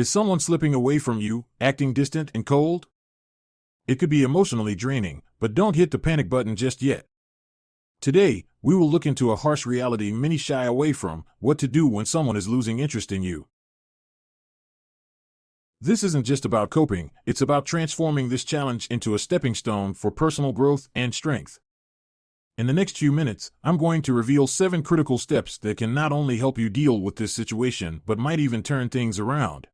Is someone slipping away from you, acting distant and cold? It could be emotionally draining, but don't hit the panic button just yet. Today, we will look into a harsh reality many shy away from: what to do when someone is losing interest in you. This isn't just about coping, it's about transforming this challenge into a stepping stone for personal growth and strength. In the next few minutes, I'm going to reveal 7 critical steps that can not only help you deal with this situation, but might even turn things around.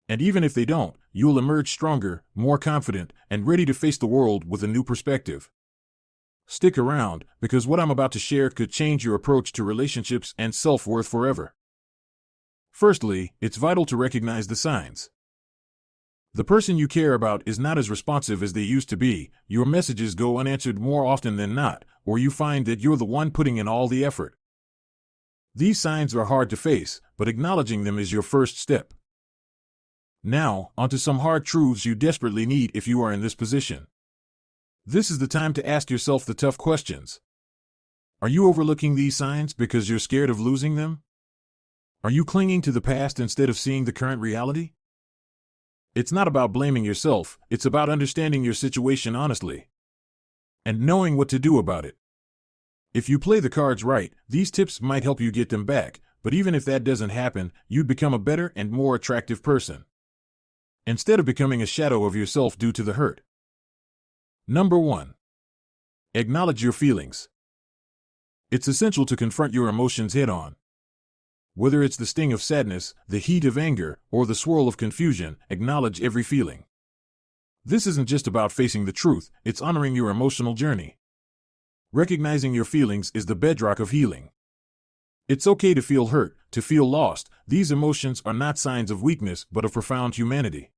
And even if they don't, you'll emerge stronger, more confident, and ready to face the world with a new perspective. Stick around, because what I'm about to share could change your approach to relationships and self-worth forever. Firstly, it's vital to recognize the signs. The person you care about is not as responsive as they used to be, your messages go unanswered more often than not, or you find that you're the one putting in all the effort. These signs are hard to face, but acknowledging them is your first step. Now, onto some hard truths you desperately need if you are in this position. This is the time to ask yourself the tough questions. Are you overlooking these signs because you're scared of losing them? Are you clinging to the past instead of seeing the current reality? It's not about blaming yourself, it's about understanding your situation honestly and knowing what to do about it. If you play the cards right, these tips might help you get them back, but even if that doesn't happen, you'd become a better and more attractive person, instead of becoming a shadow of yourself due to the hurt. Number 1. Acknowledge your feelings. It's essential to confront your emotions head-on. Whether it's the sting of sadness, the heat of anger, or the swirl of confusion, acknowledge every feeling. This isn't just about facing the truth, it's honoring your emotional journey. Recognizing your feelings is the bedrock of healing. It's okay to feel hurt, to feel lost. These emotions are not signs of weakness, but of profound humanity.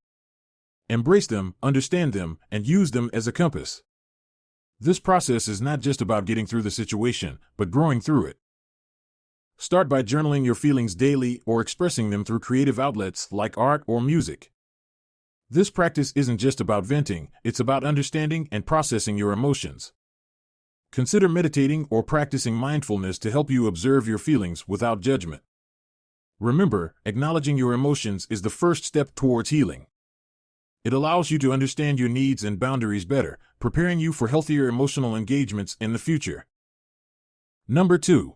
Embrace them, understand them, and use them as a compass. This process is not just about getting through the situation, but growing through it. Start by journaling your feelings daily or expressing them through creative outlets like art or music. This practice isn't just about venting, it's about understanding and processing your emotions. Consider meditating or practicing mindfulness to help you observe your feelings without judgment. Remember, acknowledging your emotions is the first step towards healing. It allows you to understand your needs and boundaries better, preparing you for healthier emotional engagements in the future. Number 2.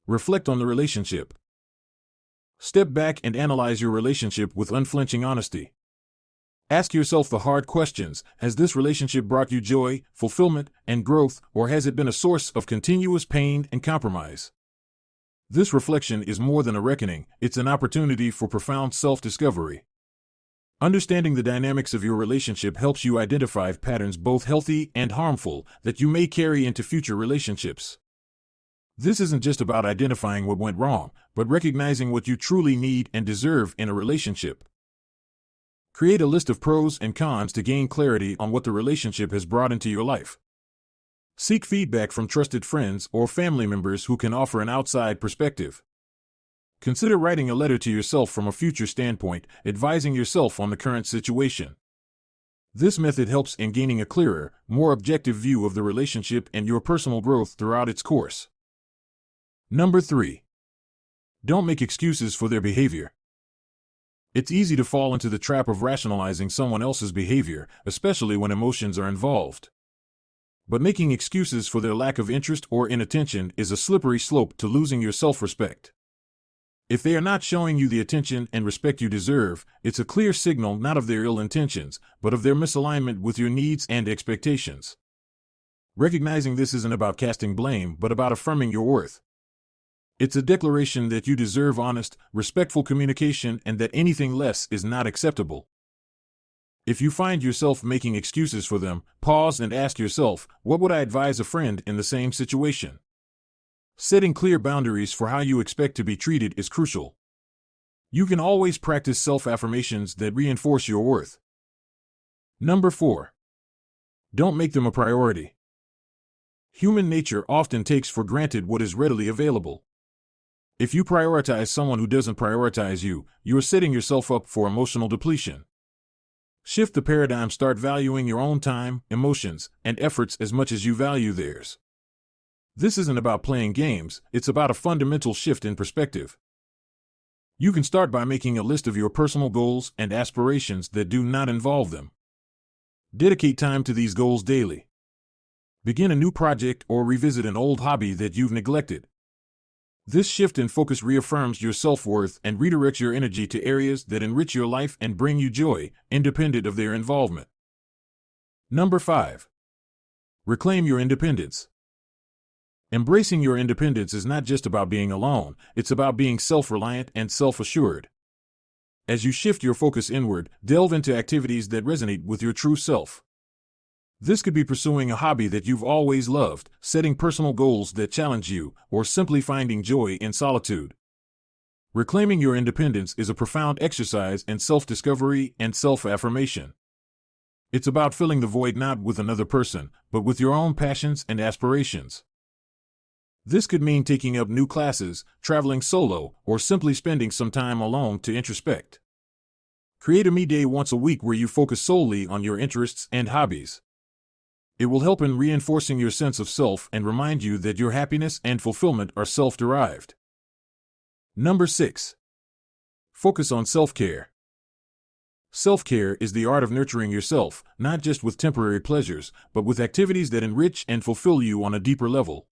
Reflect on the relationship. Step back and analyze your relationship with unflinching honesty. Ask yourself the hard questions: has this relationship brought you joy, fulfillment, and growth, or has it been a source of continuous pain and compromise? This reflection is more than a reckoning, it's an opportunity for profound self-discovery. Understanding the dynamics of your relationship helps you identify patterns, both healthy and harmful, that you may carry into future relationships. This isn't just about identifying what went wrong, but recognizing what you truly need and deserve in a relationship. Create a list of pros and cons to gain clarity on what the relationship has brought into your life. Seek feedback from trusted friends or family members who can offer an outside perspective. Consider writing a letter to yourself from a future standpoint, advising yourself on the current situation. This method helps in gaining a clearer, more objective view of the relationship and your personal growth throughout its course. Number 3. Don't make excuses for their behavior. It's easy to fall into the trap of rationalizing someone else's behavior, especially when emotions are involved. But making excuses for their lack of interest or inattention is a slippery slope to losing your self-respect. If they are not showing you the attention and respect you deserve, it's a clear signal not of their ill intentions, but of their misalignment with your needs and expectations. Recognizing this isn't about casting blame, but about affirming your worth. It's a declaration that you deserve honest, respectful communication and that anything less is not acceptable. If you find yourself making excuses for them, pause and ask yourself, what would I advise a friend in the same situation? Setting clear boundaries for how you expect to be treated is crucial. You can always practice self-affirmations that reinforce your worth. Number 4. Don't make them a priority. Human nature often takes for granted what is readily available. If you prioritize someone who doesn't prioritize you, you are setting yourself up for emotional depletion. Shift the paradigm, start valuing your own time, emotions, and efforts as much as you value theirs. This isn't about playing games, it's about a fundamental shift in perspective. You can start by making a list of your personal goals and aspirations that do not involve them. Dedicate time to these goals daily. Begin a new project or revisit an old hobby that you've neglected. This shift in focus reaffirms your self-worth and redirects your energy to areas that enrich your life and bring you joy, independent of their involvement. Number 5. Reclaim your independence. Embracing your independence is not just about being alone, it's about being self-reliant and self-assured. As you shift your focus inward, delve into activities that resonate with your true self. This could be pursuing a hobby that you've always loved, setting personal goals that challenge you, or simply finding joy in solitude. Reclaiming your independence is a profound exercise in self-discovery and self-affirmation. It's about filling the void not with another person, but with your own passions and aspirations. This could mean taking up new classes, traveling solo, or simply spending some time alone to introspect. Create a me day once a week where you focus solely on your interests and hobbies. It will help in reinforcing your sense of self and remind you that your happiness and fulfillment are self-derived. Number 6. Focus on self-care. Self-care is the art of nurturing yourself, not just with temporary pleasures, but with activities that enrich and fulfill you on a deeper level.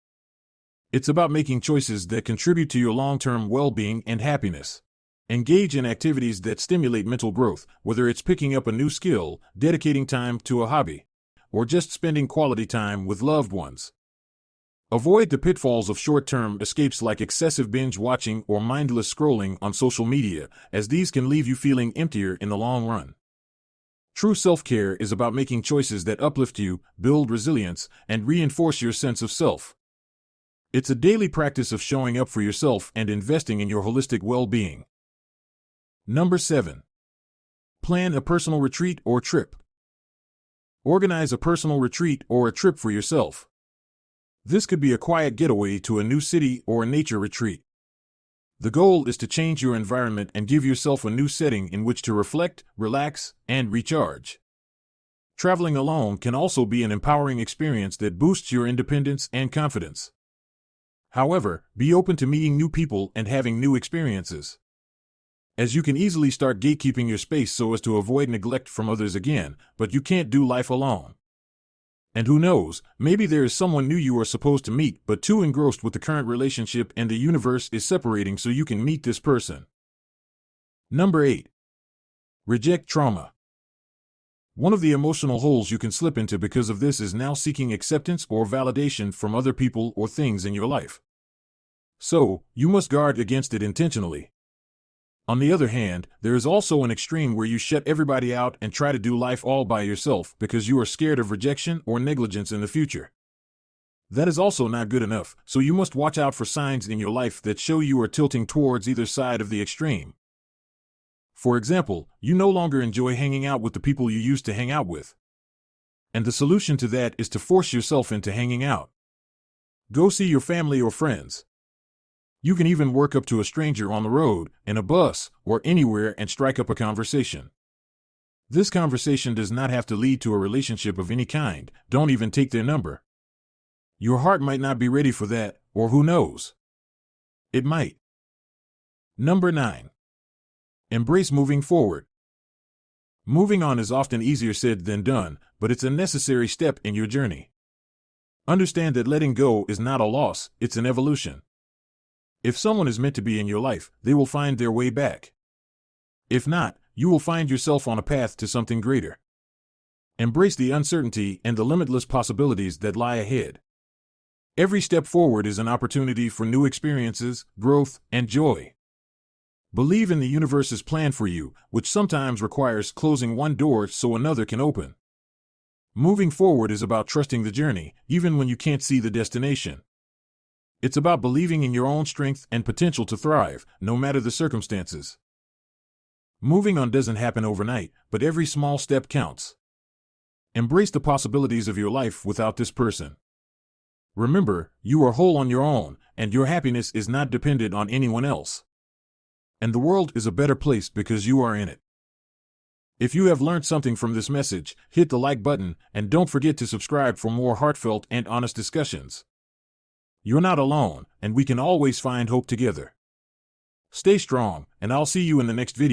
It's about making choices that contribute to your long-term well-being and happiness. Engage in activities that stimulate mental growth, whether it's picking up a new skill, dedicating time to a hobby, or just spending quality time with loved ones. Avoid the pitfalls of short-term escapes like excessive binge watching or mindless scrolling on social media, as these can leave you feeling emptier in the long run. True self-care is about making choices that uplift you, build resilience, and reinforce your sense of self. It's a daily practice of showing up for yourself and investing in your holistic well-being. Number 7. Plan a personal retreat or trip. Organize a personal retreat or a trip for yourself. This could be a quiet getaway to a new city or a nature retreat. The goal is to change your environment and give yourself a new setting in which to reflect, relax, and recharge. Traveling alone can also be an empowering experience that boosts your independence and confidence. However, be open to meeting new people and having new experiences, as you can easily start gatekeeping your space so as to avoid neglect from others again, but you can't do life alone. And who knows, maybe there is someone new you are supposed to meet, but too engrossed with the current relationship and the universe is separating so you can meet this person. Number 8. Reject trauma. One of the emotional holes you can slip into because of this is now seeking acceptance or validation from other people or things in your life. So, you must guard against it intentionally. On the other hand, there is also an extreme where you shut everybody out and try to do life all by yourself because you are scared of rejection or negligence in the future. That is also not good enough, so you must watch out for signs in your life that show you are tilting towards either side of the extreme. For example, you no longer enjoy hanging out with the people you used to hang out with. And the solution to that is to force yourself into hanging out. Go see your family or friends. You can even work up to a stranger on the road, in a bus, or anywhere and strike up a conversation. This conversation does not have to lead to a relationship of any kind. Don't even take their number. Your heart might not be ready for that, or who knows? It might. Number 9. Embrace moving forward. Moving on is often easier said than done, but it's a necessary step in your journey. Understand that letting go is not a loss, it's an evolution. If someone is meant to be in your life, they will find their way back. If not, you will find yourself on a path to something greater. Embrace the uncertainty and the limitless possibilities that lie ahead. Every step forward is an opportunity for new experiences, growth, and joy. Believe in the universe's plan for you, which sometimes requires closing one door so another can open. Moving forward is about trusting the journey, even when you can't see the destination. It's about believing in your own strength and potential to thrive, no matter the circumstances. Moving on doesn't happen overnight, but every small step counts. Embrace the possibilities of your life without this person. Remember, you are whole on your own, and your happiness is not dependent on anyone else. And the world is a better place because you are in it. If you have learned something from this message, hit the like button, and don't forget to subscribe for more heartfelt and honest discussions. You're not alone, and we can always find hope together. Stay strong, and I'll see you in the next video.